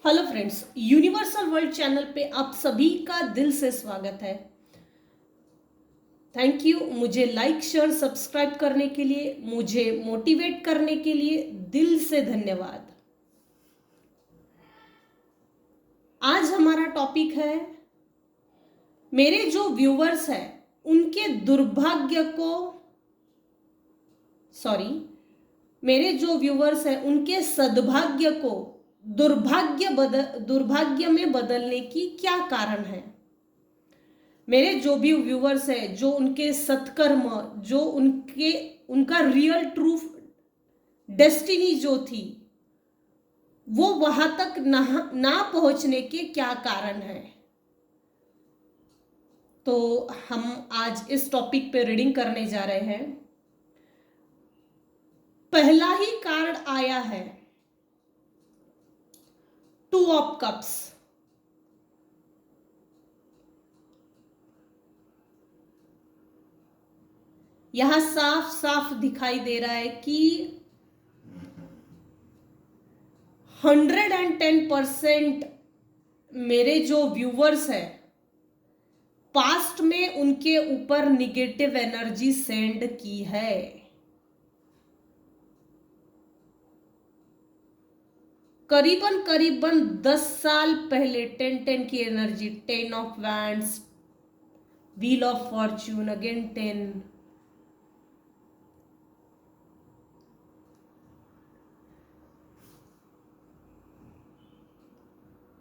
Hello friends, universal world channel पे आप सभी का दिल से स्वागत है। थैंक यू मुझे लाइक शेयर सब्सक्राइब करने के लिए, मुझे मोटिवेट करने के लिए दिल से धन्यवाद। आज हमारा टॉपिक है मेरे जो व्यूवर्स हैं उनके दुर्भाग्य को मेरे जो व्यूवर्स हैं उनके सद्भाग्य को दुर्भाग्य में बदलने की क्या कारण है। मेरे जो भी व्यूवर्स हैं, जो उनके सत्कर्म, जो उनका रियल ट्रू डेस्टिनी जो थी वो वहां तक ना पहुंचने के क्या कारण है, तो हम आज इस टॉपिक पे रीडिंग करने जा रहे हैं। पहला ही कार्ड आया है टू ऑफ कप्स। यहां साफ साफ दिखाई दे रहा है कि 110% मेरे जो व्यूवर्स हैं पास्ट में उनके ऊपर निगेटिव एनर्जी सेंड की है। करीबन 10 साल पहले 10 की energy, 10 of wands, wheel of Fortune, again 10।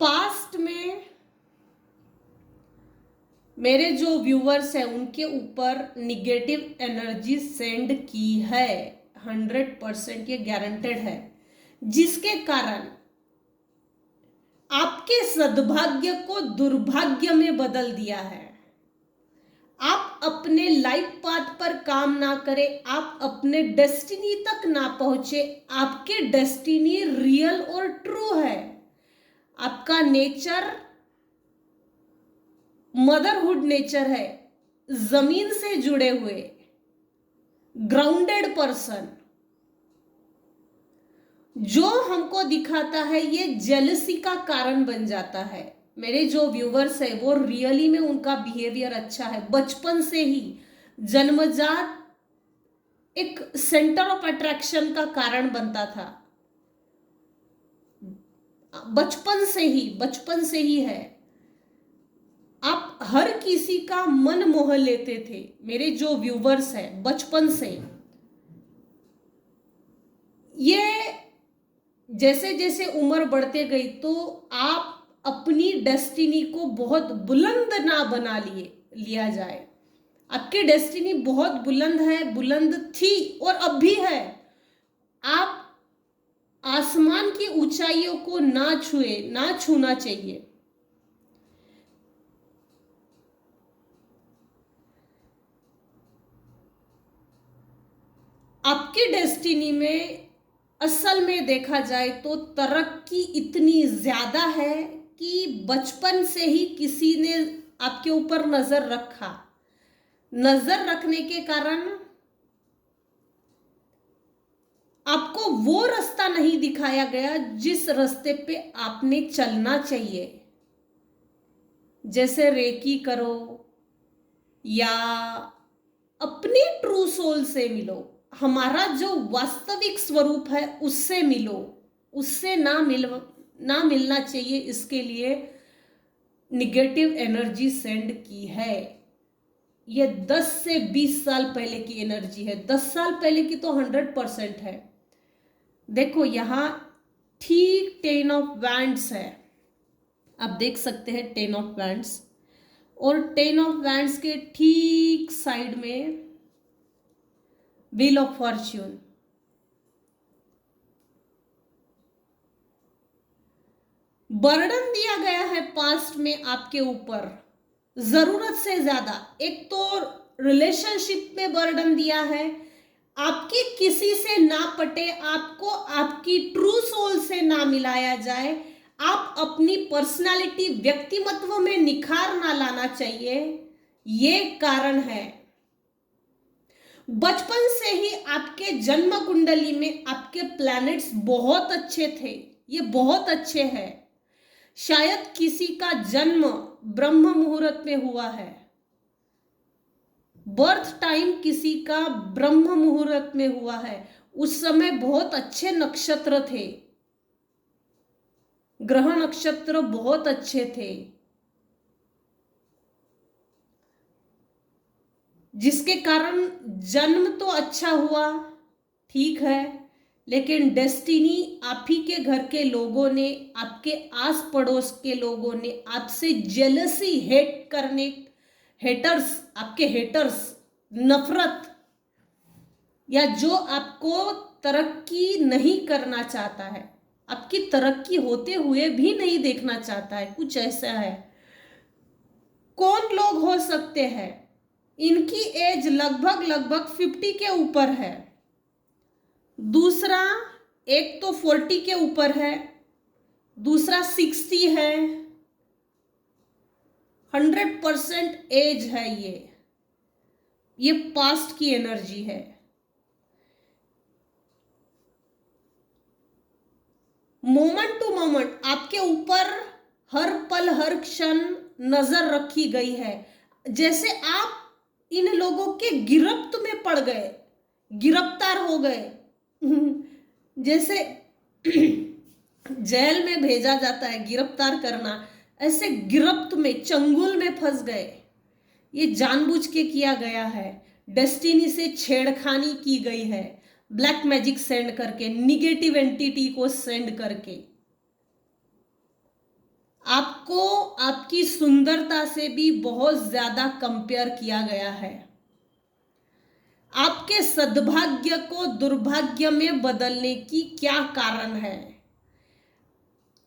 Past में मेरे जो व्यूवर्स हैं उनके ऊपर निगेटिव एनर्जी सेंड की है, 100% ये गारंटेड है, जिसके कारण आपके सद्भाग्य को दुर्भाग्य में बदल दिया है। आप अपने लाइफ पाथ पर काम ना करें, आप अपने डेस्टिनी तक ना पहुंचे। आपके डेस्टिनी रियल और ट्रू है। आपका नेचर मदरहुड नेचर है, जमीन से जुड़े हुए ग्राउंडेड पर्सन। जो हमको दिखाता है ये जेलसी का कारण बन जाता है। मेरे जो व्यूवर्स है वो रियली में उनका बिहेवियर अच्छा है, बचपन से ही जन्मजात एक सेंटर ऑफ अट्रैक्शन का कारण बनता था। बचपन से ही है। आप हर किसी का मन मोह लेते थे। मेरे जो व्यूवर्स हैं बचपन से, ये जैसे जैसे उम्र बढ़ते गई तो आप अपनी डेस्टिनी को बहुत बुलंद ना बना लिया जाए। आपकी डेस्टिनी बहुत बुलंद है, बुलंद थी और अब भी है। आप आसमान की ऊंचाइयों को ना छूना चाहिए। आपकी डेस्टिनी में असल में देखा जाए तो तरक्की इतनी ज्यादा है कि बचपन से ही किसी ने आपके ऊपर नजर रखा। नजर रखने के कारण आपको वो रास्ता नहीं दिखाया गया जिस रास्ते पे आपने चलना चाहिए। जैसे रेकी करो या अपने ट्रू सोल से मिलो, हमारा जो वास्तविक स्वरूप है उससे मिलो। उससे ना मिलना चाहिए, इसके लिए निगेटिव एनर्जी सेंड की है। ये 10 से 20 साल पहले की एनर्जी है। 10 साल पहले की तो 100% है। देखो यहां ठीक 10 ऑफ वैंड्स है, आप देख सकते हैं 10 ऑफ वैंड्स, और 10 ऑफ वैंड्स के ठीक साइड में व्हील ऑफ फॉर्च्यून। बर्डन दिया गया है पास्ट में आपके ऊपर जरूरत से ज्यादा। एक तो रिलेशनशिप में बर्डन दिया है, आपके किसी से ना पटे, आपको आपकी ट्रू सोल से ना मिलाया जाए, आप अपनी पर्सनालिटी व्यक्तिमत्व में निखार ना लाना चाहिए, ये कारण है। बचपन से ही आपके जन्म कुंडली में आपके प्लैनेट्स बहुत अच्छे थे, ये बहुत अच्छे हैं। शायद किसी का जन्म ब्रह्म मुहूर्त में हुआ है, बर्थ टाइम किसी का ब्रह्म मुहूर्त में हुआ है, उस समय बहुत अच्छे नक्षत्र थे, ग्रह नक्षत्र बहुत अच्छे थे, जिसके कारण जन्म तो अच्छा हुआ, ठीक है, लेकिन डेस्टिनी आप ही के घर के लोगों ने, आपके आस पड़ोस के लोगों ने आपसे जेलसी, हेट करने, हेटर्स, आपके हेटर्स, नफरत, या जो आपको तरक्की नहीं करना चाहता है, आपकी तरक्की होते हुए भी नहीं देखना चाहता है, कुछ ऐसा है। कौन लोग हो सकते हैं? इनकी एज लगभग 50 के ऊपर है, दूसरा एक तो 40 के ऊपर है, दूसरा 60 है, 100% एज है। ये पास्ट की एनर्जी है। मोमेंट टू मोमेंट आपके ऊपर हर पल हर क्षण नजर रखी गई है, जैसे आप इन लोगों के गिरफ्त में पड़ गए, गिरफ्तार हो गए। जैसे जेल में भेजा जाता है गिरफ्तार करना, ऐसे गिरफ्त में, चंगुल में फंस गए। ये जानबूझ के किया गया है, डेस्टिनी से छेड़खानी की गई है, ब्लैक मैजिक सेंड करके, निगेटिव एंटिटी को सेंड करके। आपको आपकी सुंदरता से भी बहुत ज्यादा कंपेयर किया गया है। आपके सद्भाग्य को दुर्भाग्य में बदलने की क्या कारण है?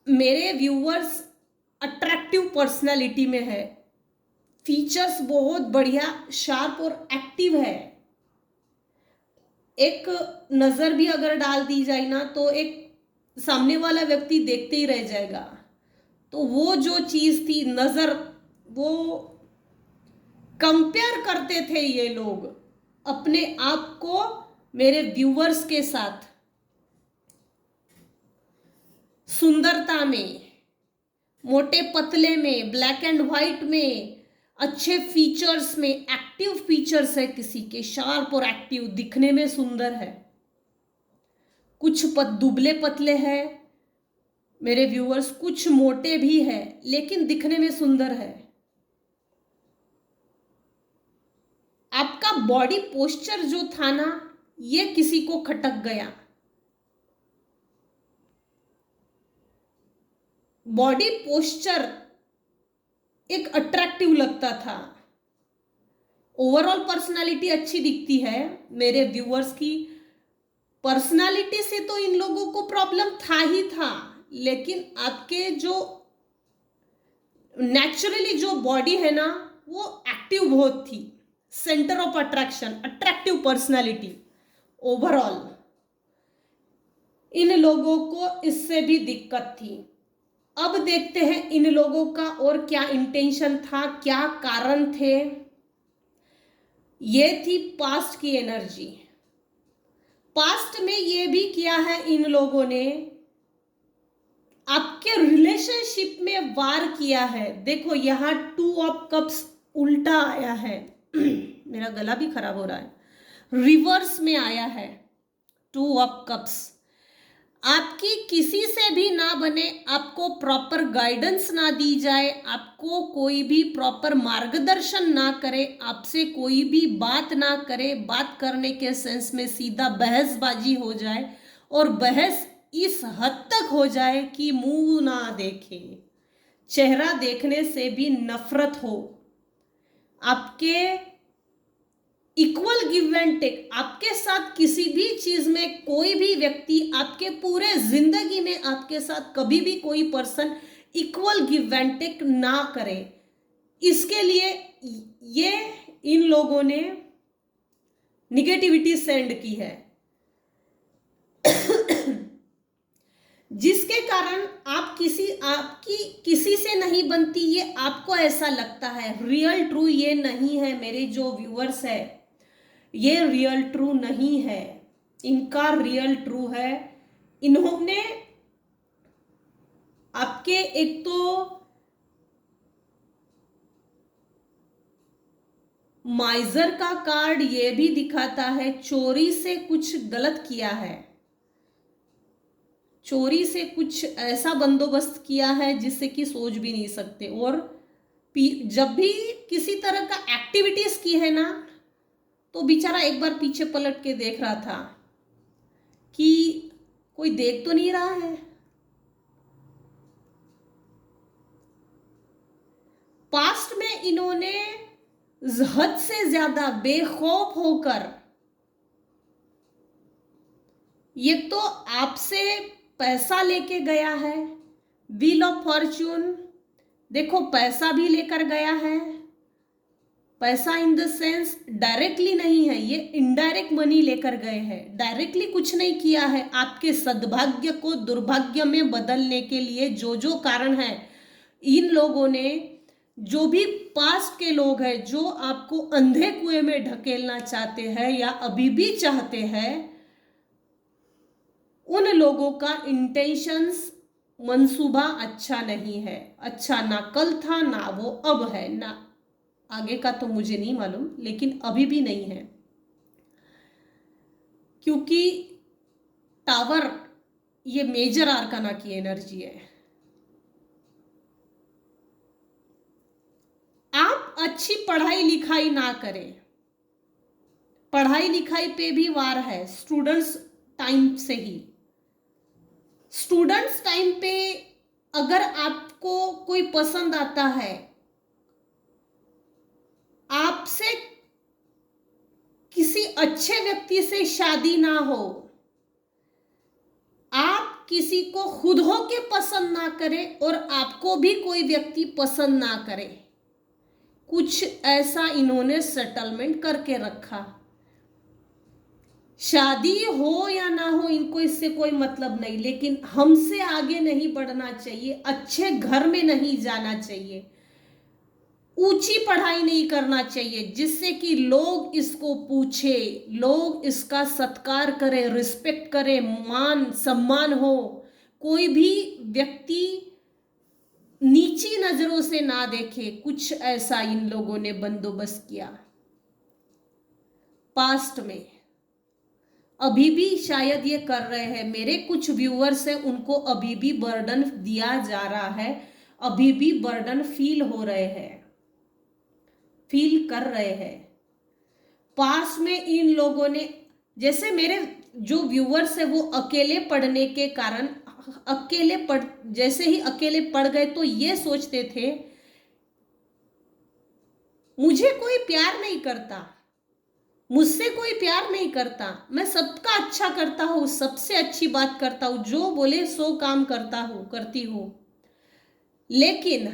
मेरे व्यूअर्स अट्रैक्टिव पर्सनालिटी में है, फीचर्स बहुत बढ़िया, शार्प और एक्टिव है। एक नजर भी अगर डाल दी जाए ना, तो एक सामने वाला व्यक्ति देखते ही रह जाएगा। तो वो जो चीज थी नजर, वो कंपेयर करते थे ये लोग अपने आप को मेरे व्यूअर्स के साथ, सुंदरता में, मोटे पतले में, ब्लैक एंड व्हाइट में, अच्छे फीचर्स में, एक्टिव फीचर्स है किसी के, शार्प और एक्टिव, दिखने में सुंदर है। कुछ दुबले पतले हैं मेरे व्यूअर्स, कुछ मोटे भी है, लेकिन दिखने में सुंदर है। आपका बॉडी पोस्चर जो था ना, ये किसी को खटक गया। बॉडी पोस्चर एक अट्रैक्टिव लगता था। ओवरऑल पर्सनालिटी अच्छी दिखती है मेरे व्यूअर्स की। पर्सनालिटी से तो इन लोगों को प्रॉब्लम था ही था, लेकिन आपके जो नेचुरली जो बॉडी है ना, वो एक्टिव बहुत थी, centre of attraction, attractive personality overall. इन लोगों को इससे भी दिक्कत थी। अब देखते हैं इन लोगों का और क्या इंटेंशन था, क्या कारण थे। ये थी पास्ट की एनर्जी। पास्ट में ये भी किया है इन लोगों ने, आपके रिलेशनशिप में वार किया है। देखो यहां 2 ऑफ कप्स उल्टा आया है। मेरा गला भी खराब हो रहा है, रिवर्स में आया है 2 ऑफ कप्स। आपकी किसी से भी ना बने, आपको प्रॉपर गाइडेंस ना दी जाए, आपको कोई भी प्रॉपर मार्गदर्शन ना करे, आपसे कोई भी बात ना करे, बात करने के सेंस में सीधा बहसबाजी हो जाए, और बहस इस हद तक हो जाए कि मुंह ना देखे, चेहरा देखने से भी नफरत हो, आपके इक्वल गिव एंड टेक, आपके साथ किसी भी चीज में कोई भी व्यक्ति आपके पूरे जिंदगी में आपके साथ कभी भी कोई person equal give and take ना करे, इसके लिए ये इन लोगों ने निगेटिविटी सेंड की है। जिसके कारण आपकी किसी से नहीं बनती, ये आपको ऐसा लगता है। रियल ट्रू ये नहीं है मेरे जो व्यूअर्स है, ये रियल ट्रू नहीं है, इनका रियल ट्रू है, इन्होंने आपके एक तो माइजर का कार्ड ये भी दिखाता है चोरी से कुछ गलत किया है, चोरी से कुछ ऐसा बंदोबस्त किया है जिससे कि सोच भी नहीं सकते। और जब भी किसी तरह का एक्टिविटीज की है ना, तो बेचारा एक बार पीछे पलट के देख रहा था कि कोई देख तो नहीं रहा है। पास्ट में इन्होंने हद से ज्यादा बेखौफ होकर ये तो आपसे पैसा लेके गया है, व्हील ऑफ फॉर्च्यून, देखो पैसा भी लेकर गया है। पैसा इन द सेंस डायरेक्टली नहीं है, ये इनडायरेक्ट मनी लेकर गए हैं, डायरेक्टली कुछ नहीं किया है। आपके सद्भाग्य को दुर्भाग्य में बदलने के लिए जो जो कारण है, इन लोगों ने, जो भी पास्ट के लोग हैं जो आपको अंधे कुएं में ढकेलना चाहते हैं या अभी भी चाहते हैं, उन लोगों का इंटेंशंस, मंसूबा अच्छा नहीं है। अच्छा ना कल था, ना वो अब है, ना आगे का तो मुझे नहीं मालूम, लेकिन अभी भी नहीं है। क्योंकि टावर ये मेजर आर्काना की एनर्जी है। आप अच्छी पढ़ाई लिखाई ना करें, पढ़ाई लिखाई पे भी वार है स्टूडेंट्स टाइम से ही। स्टूडेंट्स टाइम पे अगर आपको कोई पसंद आता है, आपसे किसी अच्छे व्यक्ति से शादी ना हो, आप किसी को खुद हो के पसंद ना करें और आपको भी कोई व्यक्ति पसंद ना करे, कुछ ऐसा इन्होंने सेटलमेंट करके रखा। शादी हो या ना हो इनको इससे कोई मतलब नहीं, लेकिन हमसे आगे नहीं बढ़ना चाहिए, अच्छे घर में नहीं जाना चाहिए, ऊंची पढ़ाई नहीं करना चाहिए जिससे कि लोग इसको पूछे, लोग इसका सत्कार करें, रिस्पेक्ट करें, मान सम्मान हो, कोई भी व्यक्ति नीची नजरों से ना देखे। कुछ ऐसा इन लोगों ने बंदोबस्त किया पास्ट में, अभी भी शायद ये कर रहे हैं। मेरे कुछ व्यूअर्स हैं, उनको अभी भी बर्डन दिया जा रहा है, अभी भी बर्डन फील हो रहे हैं, फील कर रहे हैं। पास में इन लोगों ने, जैसे मेरे जो व्यूअर्स है वो अकेले पढ़ने के कारण, जैसे ही अकेले पढ़ गए तो ये सोचते थे मुझे कोई प्यार नहीं करता, मुझसे कोई प्यार नहीं करता, मैं सबका अच्छा करता हूँ, सबसे अच्छी बात करता हूँ, जो बोले सो काम करता हूँ, करती हूँ, लेकिन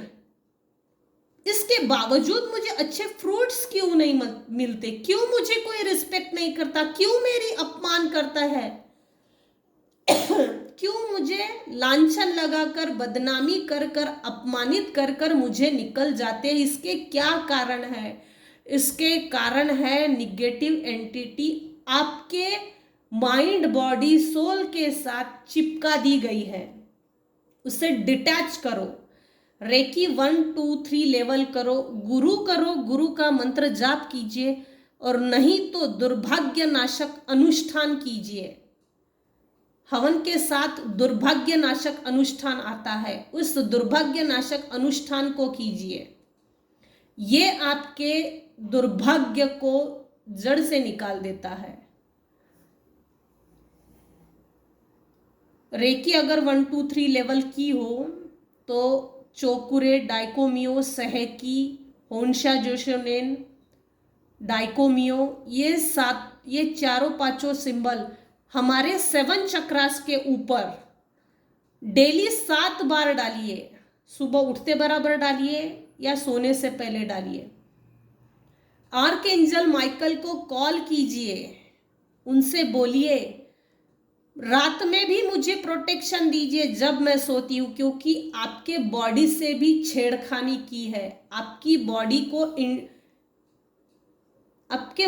इसके बावजूद मुझे अच्छे फ्रूट्स क्यों नहीं मिलते, क्यों मुझे कोई रिस्पेक्ट नहीं करता, क्यों मेरी अपमान करता है, क्यों मुझे लांछन लगाकर, बदनामी कर कर, अपमानित कर कर मुझे निकल जाते हैं, इसके क्या कारण है? इसके कारण है निगेटिव एंटिटी आपके माइंड, बॉडी, सोल के साथ चिपका दी गई है, उसे डिटैच करो। रेकी 1 2 3 लेवल करो, गुरु का मंत्र जाप कीजिए, और नहीं तो दुर्भाग्य नाशक अनुष्ठान कीजिए। हवन के साथ दुर्भाग्य नाशक अनुष्ठान आता है, उस दुर्भाग्य नाशक अनुष्ठान को कीजिए, ये आपके दुर्भाग्य को जड़ से निकाल देता है। रेकी अगर 1 2 3 लेवल की हो तो चोकुरे, डाइकोमियो, सहेकी, होन्शा जोशोनेन, डाइकोमियो, ये चारों पांचों सिंबल हमारे 7 चक्रास के ऊपर डेली 7 बार डालिए। सुबह उठते बराबर डालिए या सोने से पहले डालिए। आर्कएंजल माइकल को कॉल कीजिए, उनसे बोलिए रात में भी मुझे प्रोटेक्शन दीजिए जब मैं सोती हूँ, क्योंकि आपके बॉडी से भी छेड़खानी की है, आपकी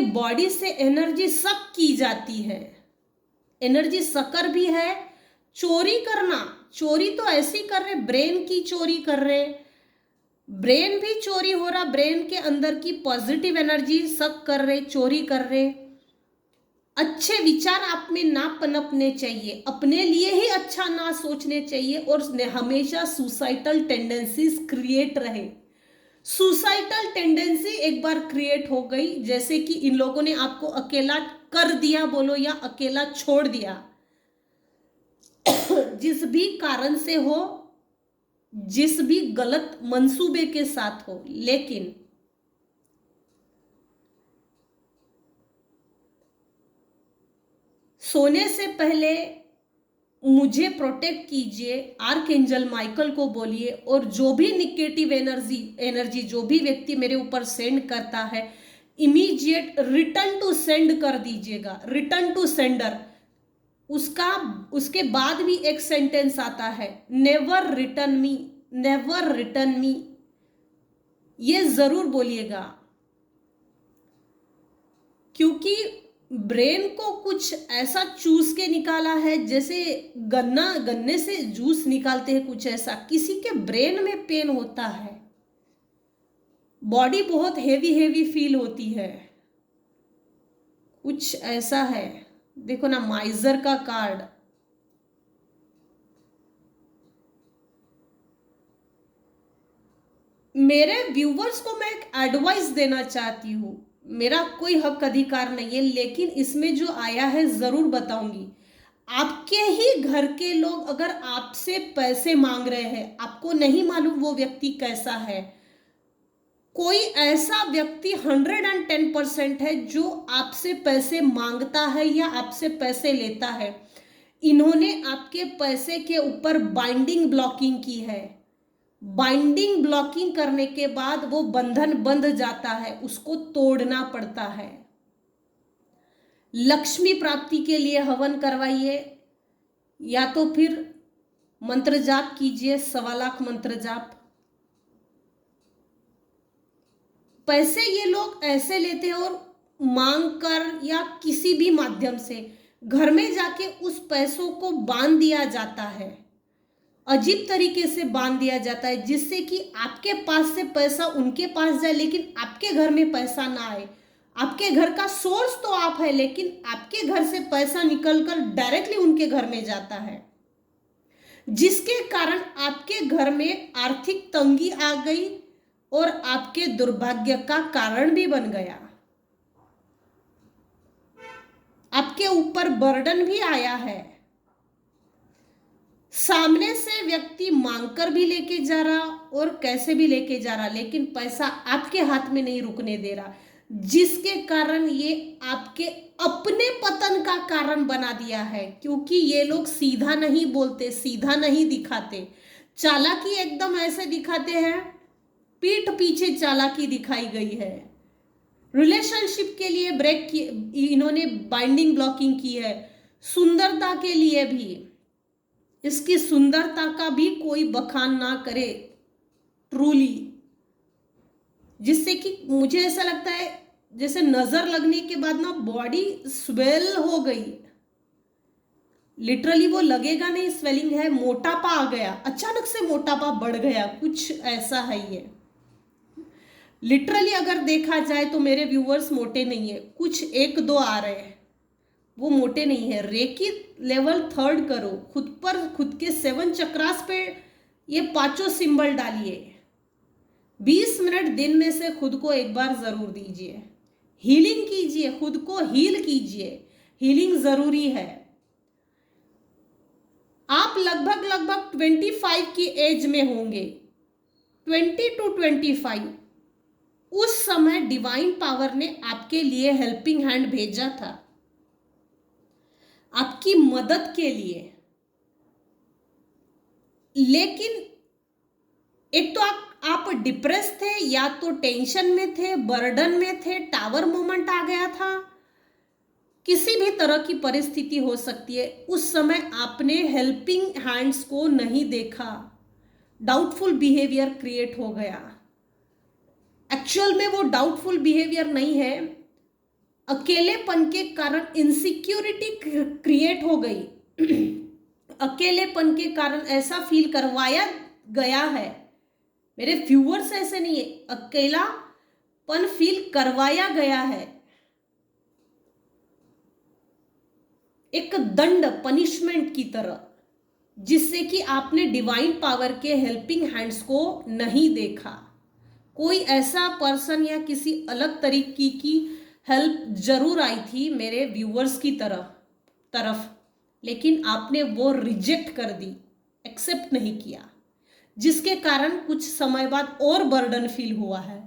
बॉडी से एनर्जी सक की जाती है, एनर्जी सकर भी है। चोरी करना, चोरी तो ऐसे ही कर रहे, ब्रेन की चोरी कर रहे, ब्रेन भी चोरी हो रहा, ब्रेन के अंदर की पॉजिटिव एनर्जी सब कर रहे, चोरी कर रहे। अच्छे विचार आप में ना पनपने चाहिए, अपने लिए ही अच्छा ना सोचने चाहिए, और हमेशा सुसाइडल टेंडेंसीज क्रिएट रहे। सुसाइडल टेंडेंसी एक बार क्रिएट हो गई, जैसे कि इन लोगों ने आपको अकेला कर दिया बोलो या अकेला छोड़ दिया, जिस भी कारण से हो, जिस भी गलत मंसूबे के साथ हो, लेकिन सोने से पहले मुझे प्रोटेक्ट कीजिए, आर्कएंजल माइकल को बोलिए, और जो भी निगेटिव एनर्जी जो भी व्यक्ति मेरे ऊपर सेंड करता है, इमीडिएट रिटर्न टू सेंड कर दीजिएगा, रिटर्न टू सेंडर। उसके बाद भी एक सेंटेंस आता है, नेवर रिटर्न मी, नेवर रिटर्न मी, ये जरूर बोलिएगा, क्योंकि ब्रेन को कुछ ऐसा चूस के निकाला है, जैसे गन्ने से जूस निकालते हैं, कुछ ऐसा। किसी के ब्रेन में पेन होता है, बॉडी बहुत हेवी फील होती है, कुछ ऐसा है। देखो ना, माइजर का कार्ड, मेरे व्यूवर्स को मैं एक एडवाइस देना चाहती हूं, मेरा कोई हक अधिकार नहीं है, लेकिन इसमें जो आया है जरूर बताऊंगी। आपके ही घर के लोग अगर आपसे पैसे मांग रहे हैं, आपको नहीं मालूम वो व्यक्ति कैसा है, कोई ऐसा व्यक्ति 110% है जो आपसे पैसे मांगता है या आपसे पैसे लेता है, इन्होंने आपके पैसे के ऊपर बाइंडिंग ब्लॉकिंग की है। बाइंडिंग ब्लॉकिंग करने के बाद वो बंधन बंध जाता है, उसको तोड़ना पड़ता है। लक्ष्मी प्राप्ति के लिए हवन करवाइए, या तो फिर मंत्र जाप कीजिए, 1.25 लाख मंत्र जाप। पैसे ये लोग ऐसे लेते हैं, और मांग कर या किसी भी माध्यम से घर में जाके उस पैसों को बांध दिया जाता है, अजीब तरीके से बांध दिया जाता है, जिससे कि आपके पास से पैसा उनके पास जाए, लेकिन आपके घर में पैसा ना आए। आपके घर का सोर्स तो आप है, लेकिन आपके घर से पैसा निकलकर डायरेक्टली उनके घर में जाता है, जिसके कारण आपके घर में आर्थिक तंगी आ गई और आपके दुर्भाग्य का कारण भी बन गया। आपके ऊपर बर्डन भी आया है। सामने से व्यक्ति मांगकर भी लेके जा रहा और कैसे भी लेके जा रहा, लेकिन पैसा आपके हाथ में नहीं रुकने दे रहा, जिसके कारण ये आपके अपने पतन का कारण बना दिया है। क्योंकि ये लोग सीधा नहीं बोलते, सीधा नहीं दिखाते, चालाकी एकदम ऐसे दिखाते हैं, पीठ पीछे चालाकी दिखाई गई है। रिलेशनशिप के लिए ब्रेक की इन्होंने बाइंडिंग ब्लॉकिंग की है। सुंदरता के लिए भी, इसकी सुंदरता का भी कोई बखान ना करे ट्रूली, जिससे कि मुझे ऐसा लगता है जैसे नजर लगने के बाद ना बॉडी स्वेल हो गई। लिटरली वो लगेगा नहीं स्वेलिंग है, मोटापा आ गया, अचानक से मोटापा बढ़ गया, कुछ ऐसा है ये। लिटरली अगर देखा जाए तो मेरे व्यूअर्स मोटे नहीं है, कुछ 1-2 आ रहे हैं, वो मोटे नहीं है। रेकी लेवल 3rd करो, खुद पर, खुद के 7 चक्रास पे ये 5 सिंबल डालिए। 20 मिनट दिन में से खुद को एक बार जरूर दीजिए, हीलिंग कीजिए, खुद को हील कीजिए, हीलिंग जरूरी है। आप लगभग 25 की एज में होंगे, 20 to 25, उस समय डिवाइन पावर ने आपके लिए हेल्पिंग हैंड भेजा था, आपकी मदद के लिए। लेकिन एक तो आप डिप्रेस थे, या तो टेंशन में थे, बर्डन में थे, टावर मोमेंट आ गया था, किसी भी तरह की परिस्थिति हो सकती है। उस समय आपने हेल्पिंग हैंड्स को नहीं देखा, डाउटफुल बिहेवियर क्रिएट हो गया। एक्चुअल में वो डाउटफुल बिहेवियर नहीं है, अकेलेपन के कारण इनसिक्योरिटी क्रिएट हो गई। अकेलेपन के कारण ऐसा फील करवाया गया है, मेरे व्यूअर्स ऐसे नहीं है, अकेलापन फील करवाया गया है, एक दंड, पनिशमेंट की तरह, जिससे कि आपने डिवाइन पावर के हेल्पिंग हैंड्स को नहीं देखा। कोई ऐसा पर्सन या किसी अलग तरीके की हेल्प जरूर आई थी मेरे व्यूअर्स की तरफ, लेकिन आपने वो रिजेक्ट कर दी, एक्सेप्ट नहीं किया, जिसके कारण कुछ समय बाद और बर्डन फील हुआ है।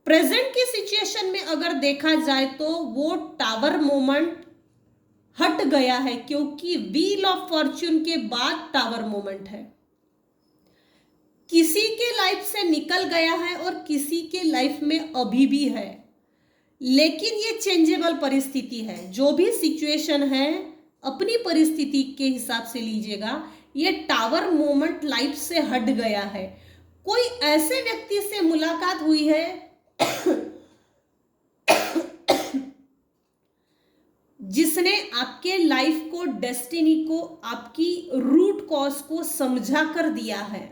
प्रेजेंट की सिचुएशन में अगर देखा जाए तो वो टावर मोमेंट हट गया है, क्योंकि व्हील ऑफ फॉर्च्यून के बाद टावर मोमेंट है। किसी के लाइफ से निकल गया है और किसी के लाइफ में अभी भी है, लेकिन ये चेंजेबल परिस्थिति है। जो भी सिचुएशन है अपनी परिस्थिति के हिसाब से लीजिएगा। ये टावर मोमेंट लाइफ से हट गया है। कोई ऐसे व्यक्ति से मुलाकात हुई है जिसने आपके लाइफ को, डेस्टिनी को, आपकी रूट कॉज को समझा कर दिया है।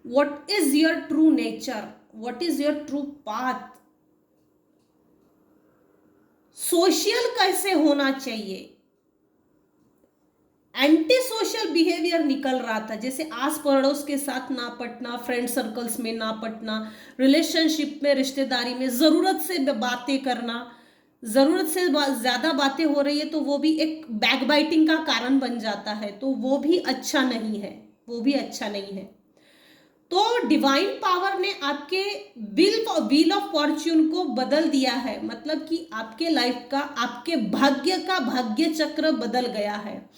What is your true nature, what is your true path, social कैसे होना चाहिए। एंटी सोशल बिहेवियर निकल रहा था, जैसे आस पड़ोस के साथ ना पटना, फ्रेंड सर्कल्स में ना पटना, रिलेशनशिप में, रिश्तेदारी में जरूरत से बातें करना, जरूरत से ज्यादा बातें हो रही है तो वो भी एक बैकबाइटिंग का कारण बन जाता है, तो वो भी अच्छा नहीं है, वो भी अच्छा नहीं है। तो डिवाइन पावर ने आपके व्हील ऑफ फॉर्च्यून को बदल दिया है, मतलब कि आपके लाइफ का, आपके भाग्य का भाग्य चक्र बदल गया है।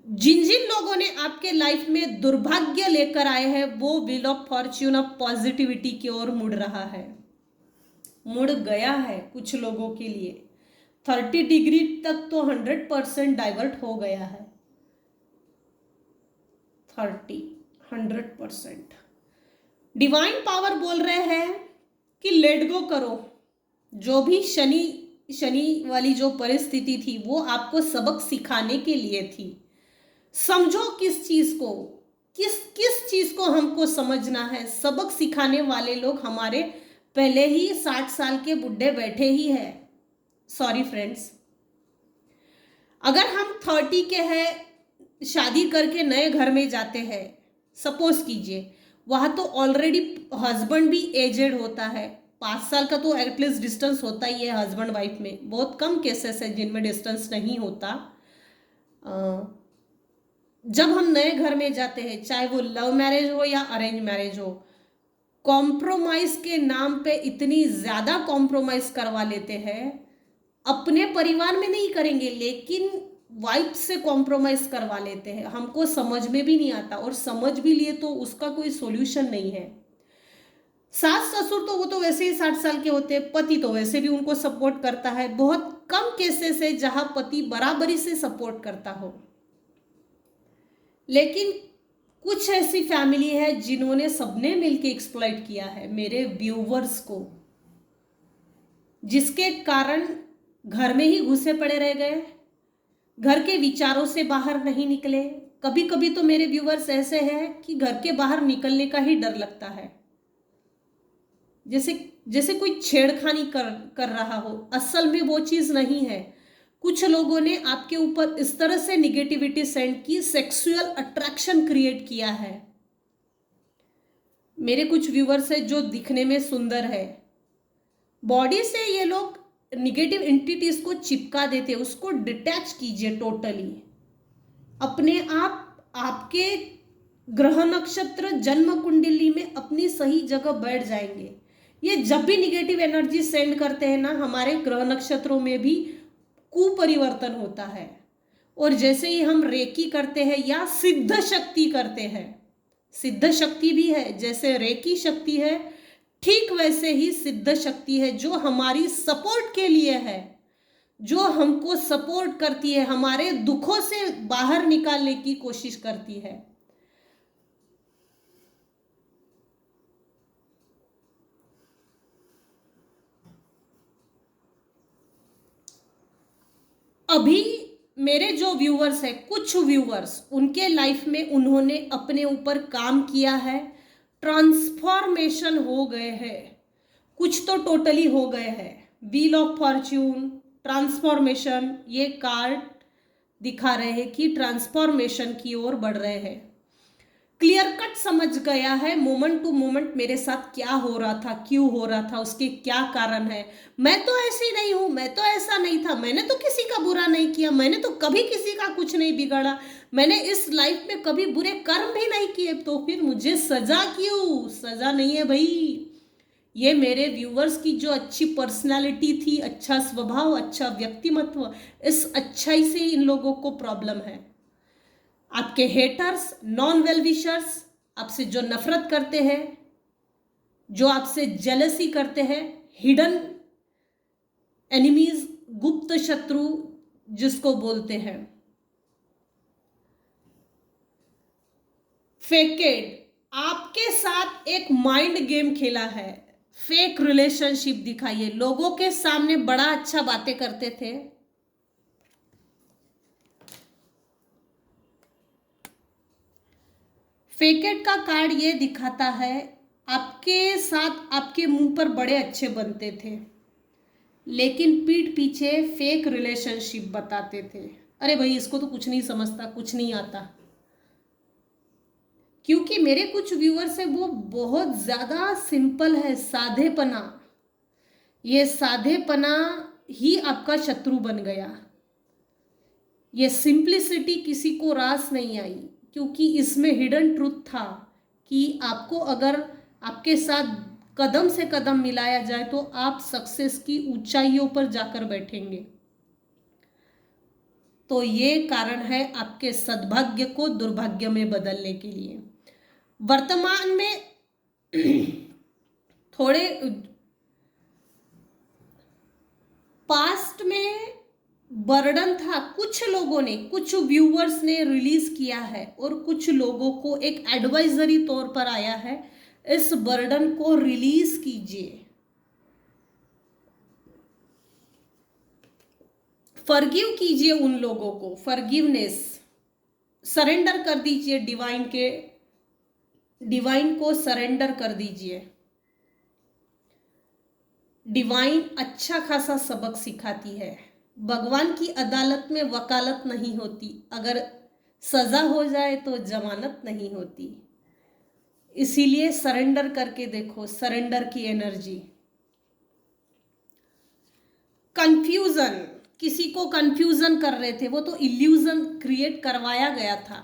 जिन जिन लोगों ने आपके लाइफ में दुर्भाग्य लेकर आए हैं, वो wheel of Fortune of positivity की ओर मुड़ रहा है, मुड़ गया है कुछ लोगों के लिए। 30 डिग्री तक तो 100% डाइवर्ट हो गया है। 100% डिवाइन पावर बोल रहे हैं कि लेट गो करो। जो भी शनि वाली जो परिस्थिति थी वो आपको सबक सिखाने के लिए थी। समझो किस चीज को, किस चीज को हमको समझना है। सबक सिखाने वाले लोग हमारे पहले ही 60 साल के बुढ़े बैठे ही हैं। सॉरी फ्रेंड्स, अगर हम 30 के हैं, शादी करके नए घर में जाते हैं, सपोज कीजिए, वहां तो ऑलरेडी हस्बैंड भी एजेड होता है। 5 साल का तो एटलीस्ट डिस्टेंस होता ही है हस्बैंड वाइफ में। बहुत कम केसेस है जिनमें डिस्टेंस नहीं होता। जब हम नए घर में जाते हैं, चाहे वो लव मैरिज हो या अरेंज मैरिज हो, कॉम्प्रोमाइज के नाम पे इतनी ज्यादा कॉम्प्रोमाइज करवा लेते हैं। अपने परिवार में नहीं करेंगे, लेकिन वाइफ से कॉम्प्रोमाइज करवा लेते हैं। हमको समझ में भी नहीं आता, और समझ भी लिए तो उसका कोई सॉल्यूशन नहीं है। सास ससुर तो वो तो वैसे ही 60 साल के होते हैं, पति तो वैसे भी उनको सपोर्ट करता है। बहुत कम केसेस है जहां पति बराबरी से सपोर्ट करता हो, लेकिन कुछ ऐसी फैमिली है जिन्होंने सबने मिलकर एक्सप्लॉइट किया है मेरे व्यूवर्स को, जिसके कारण घर में ही घुसे पड़े रह गए, घर के विचारों से बाहर नहीं निकले। कभी कभी तो मेरे व्यूवर्स ऐसे हैं कि घर के बाहर निकलने का ही डर लगता है, जैसे जैसे कोई छेड़खानी कर रहा हो। असल में वो चीज नहीं है। कुछ लोगों ने आपके ऊपर इस तरह से निगेटिविटी सेंड की, सेक्सुअल अट्रैक्शन क्रिएट किया है। मेरे कुछ व्यूवर्स है जो दिखने में सुंदर है, बॉडी से ये लोग निगेटिव एंटिटीज को चिपका देते हैं। उसको डिटैच कीजिए टोटली। अपने आप आपके ग्रह नक्षत्र जन्म कुंडली में अपनी सही जगह बैठ जाएंगे। ये जब भी निगेटिव एनर्जी सेंड करते हैं ना, हमारे ग्रह नक्षत्रों में भी कुपरिवर्तन होता है। और जैसे ही हम रेकी करते हैं या सिद्ध शक्ति करते हैं, सिद्ध शक्ति भी है, जैसे रेकी शक्ति है, ठीक वैसे ही सिद्ध शक्ति है जो हमारी सपोर्ट के लिए है, जो हमको सपोर्ट करती है, हमारे दुखों से बाहर निकालने की कोशिश करती है। अभी मेरे जो व्यूवर्स हैं, कुछ व्यूवर्स उनके लाइफ में उन्होंने अपने ऊपर काम किया है, ट्रांसफॉर्मेशन हो गए हैं, कुछ तो टोटली हो गए हैं। व्हील ऑफ फॉर्च्यून, ट्रांसफॉर्मेशन, ये कार्ड दिखा रहे हैं कि ट्रांसफॉर्मेशन की ओर बढ़ रहे हैं। क्लियर कट समझ गया है मोमेंट टू मोमेंट मेरे साथ क्या हो रहा था, क्यों हो रहा था, उसके क्या कारण है। मैं तो ऐसी नहीं हूं, मैं तो ऐसा नहीं था, मैंने तो किसी का बुरा नहीं किया, मैंने तो कभी किसी का कुछ नहीं बिगाड़ा, मैंने इस लाइफ में कभी बुरे कर्म भी नहीं किए, तो फिर मुझे सजा क्यों? सजा नहीं है भाई। ये मेरे व्यूवर्स की जो अच्छी पर्सनालिटी थी, अच्छा स्वभाव, अच्छा व्यक्तिमत्व, इस अच्छाई से इन लोगों को प्रॉब्लम है। आपके हेटर्स, नॉन वेल विशर्स, आपसे जो नफरत करते हैं, जो आपसे जेलसी करते हैं, हिडन एनिमीज, गुप्त शत्रु जिसको बोलते हैं, फेकेड, आपके साथ एक माइंड गेम खेला है, फेक रिलेशनशिप दिखाइए, लोगों के सामने बड़ा अच्छा बातें करते थे, फेकेट का कार्ड ये दिखाता है आपके साथ आपके मुंह पर बड़े अच्छे बनते थे, लेकिन पीठ पीछे फेक रिलेशनशिप बताते थे। अरे भाई इसको तो कुछ नहीं समझता, कुछ नहीं आता। क्योंकि मेरे कुछ व्यूअर्स हैं वो बहुत ज़्यादा सिंपल है, साधेपना, ये साधेपना ही आपका शत्रु बन गया। ये सिंप्लिसिटी किसी को रास नहीं आई, क्योंकि इसमें हिडन ट्रूथ था कि आपको अगर आपके साथ कदम से कदम मिलाया जाए तो आप सक्सेस की ऊंचाइयों पर जाकर बैठेंगे। तो ये कारण है आपके सद्भाग्य को दुर्भाग्य में बदलने के लिए। वर्तमान में थोड़े पास्ट में बर्डन था, कुछ लोगों ने, कुछ व्यूअर्स ने रिलीज किया है और कुछ लोगों को एक एडवाइजरी तौर पर आया है, इस बर्डन को रिलीज कीजिए, फॉरगिव कीजिए उन लोगों को, फॉरगिवनेस, सरेंडर कर दीजिए, डिवाइन को सरेंडर कर दीजिए। डिवाइन अच्छा खासा सबक सिखाती है। भगवान की अदालत में वकालत नहीं होती, अगर सजा हो जाए तो जमानत नहीं होती। इसीलिए सरेंडर करके देखो, सरेंडर की एनर्जी। कंफ्यूजन, किसी को कंफ्यूजन कर रहे थे, वो तो इल्यूजन क्रिएट करवाया गया था।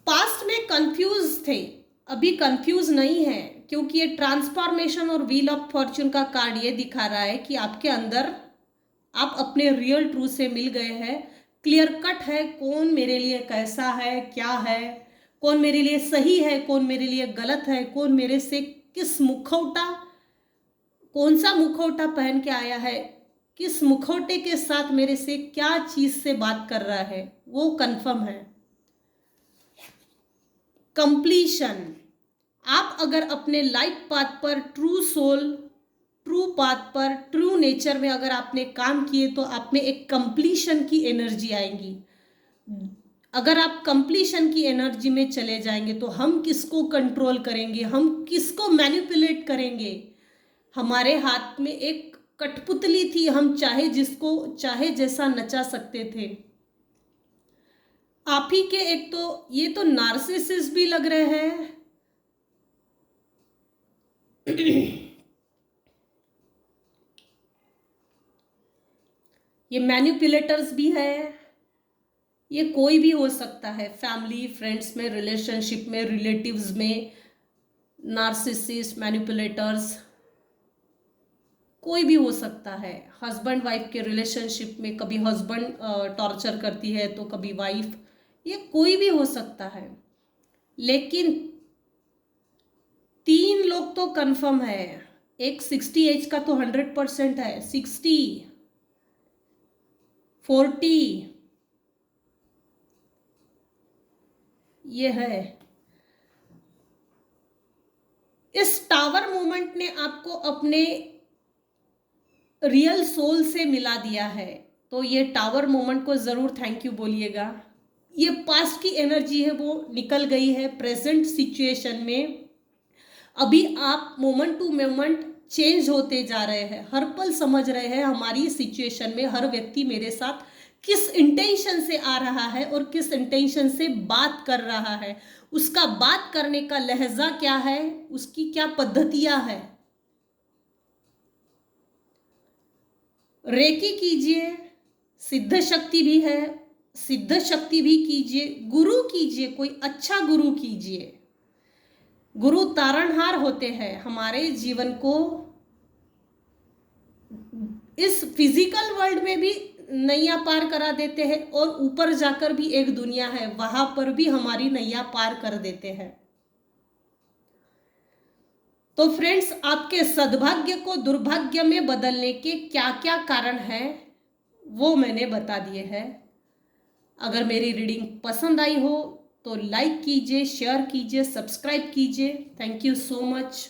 पास्ट में कंफ्यूज थे, अभी कंफ्यूज नहीं है, क्योंकि ये ट्रांसफॉर्मेशन और व्हील ऑफ फॉर्च्यून का कार्ड ये दिखा रहा है कि आपके अंदर आप अपने रियल ट्रू से मिल गए हैं। क्लियर कट है कौन मेरे लिए कैसा है, क्या है, कौन मेरे लिए सही है, कौन मेरे लिए गलत है, कौन मेरे से किस मुखौटा, कौन सा मुखौटा पहन के आया है, किस मुखौटे के साथ मेरे से क्या चीज से बात कर रहा है, वो कंफर्म है। कंप्लीशन, आप अगर अपने लाइफ पाथ पर, ट्रू सोल, ट्रू पाथ पर, ट्रू नेचर में अगर आपने काम किए तो आप में एक कंप्लीशन की एनर्जी आएगी। अगर आप कंप्लीशन की एनर्जी में चले जाएंगे तो हम किसको कंट्रोल करेंगे, हम किसको मैनिपुलेट करेंगे। हमारे हाथ में एक कठपुतली थी, हम चाहे जिसको चाहे जैसा नचा सकते थे। आप ही के एक तो ये तो नार्सिसिस्ट भी लग रहे हैं, ये मैनिपुलेटर्स भी है, ये कोई भी हो सकता है, फैमिली फ्रेंड्स में, रिलेशनशिप में, रिलेटिव्स में, नार्सिसिस्ट, मैनिपुलेटर्स, कोई भी हो सकता है। हस्बैंड वाइफ के रिलेशनशिप में कभी हस्बैंड टॉर्चर करती है तो कभी वाइफ, ये कोई भी हो सकता है। लेकिन 3 लोग तो कंफर्म है, एक 60 एज का तो 100% है, 60, 40, ये है। इस टावर मूवमेंट ने आपको अपने रियल सोल से मिला दिया है। तो ये टावर मोमेंट को ज़रूर थैंक यू बोलिएगा। ये पास्ट की एनर्जी है वो निकल गई है प्रेजेंट सिचुएशन में। अभी आप मोमेंट टू मोमेंट चेंज होते जा रहे हैं, हर पल समझ रहे हैं हमारी सिचुएशन में हर व्यक्ति मेरे साथ किस इंटेंशन से आ रहा है और किस इंटेंशन से बात कर रहा है, उसका बात करने का लहजा क्या है, उसकी क्या पद्धतियां है। रेकी कीजिए, सिद्ध शक्ति भी है, सिद्ध शक्ति भी कीजिए, गुरु कीजिए, कोई अच्छा गुरु कीजिए। गुरु तारणहार होते हैं, हमारे जीवन को इस फिजिकल वर्ल्ड में भी नैया पार करा देते हैं और ऊपर जाकर भी एक दुनिया है वहां पर भी हमारी नैया पार कर देते हैं। तो फ्रेंड्स, आपके सद्भाग्य को दुर्भाग्य में बदलने के क्या क्या कारण हैं वो मैंने बता दिए हैं। अगर मेरी रीडिंग पसंद आई हो तो लाइक कीजिए, शेयर कीजिए, सब्सक्राइब कीजिए। Thank you so much.